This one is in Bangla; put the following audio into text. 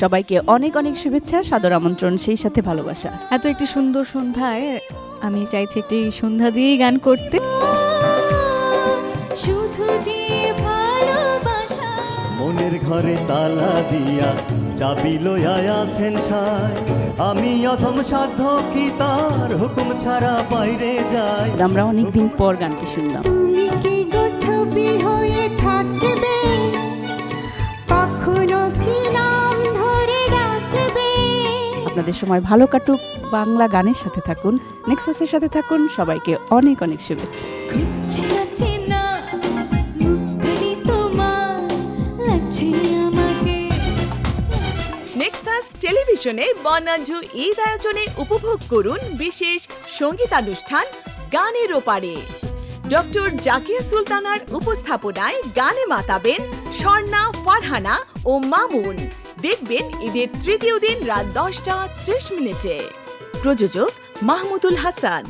সবাইকে অনেক অনেক শুভেচ্ছা, সাদর আমন্ত্রণ, সেই সাথে ভালোবাসা। এত একটি সুন্দর সন্ধ্যায় আমি চাইছি একটি সন্ধ্যা দিয়েই গান করতে। শুধু যে ভালোবাসা মনের ঘরে তালা দিয়া চাবি লইয়া আছেন সায়, আমি অথম সাধ্য কি তার হুকুম ছাড়া বাইরে যাই। আমরা অনেকদিন পর গানটি শুনলাম। তুমি কি গো ছবি হয়ে থাকবে, কখনো কি নাম ধরে ডাকবে। আপনাদের সময় ভালো কাটুক, বাংলা গানের সাথে থাকুন, নেক্সাসের সাথে থাকুন। সবাইকে অনেক অনেক শুভেচ্ছা। নেক্সাস টেলিভিশনে বর্ণাঢ্য ঈদ আয়োজনে উপভোগ করুন বিশেষ সঙ্গীতানুষ্ঠান গানের ওপারে। ডক্টর জাকিয়া সুলতানার উপস্থাপনায় গানে মাতাবেন স্বর্ণা, ফারহানা ও মামুন। দেখবেন ঈদের তৃতীয় দিন রাত 10টা 30 মিনিটে। প্রযোজক মাহমুদুল হাসান।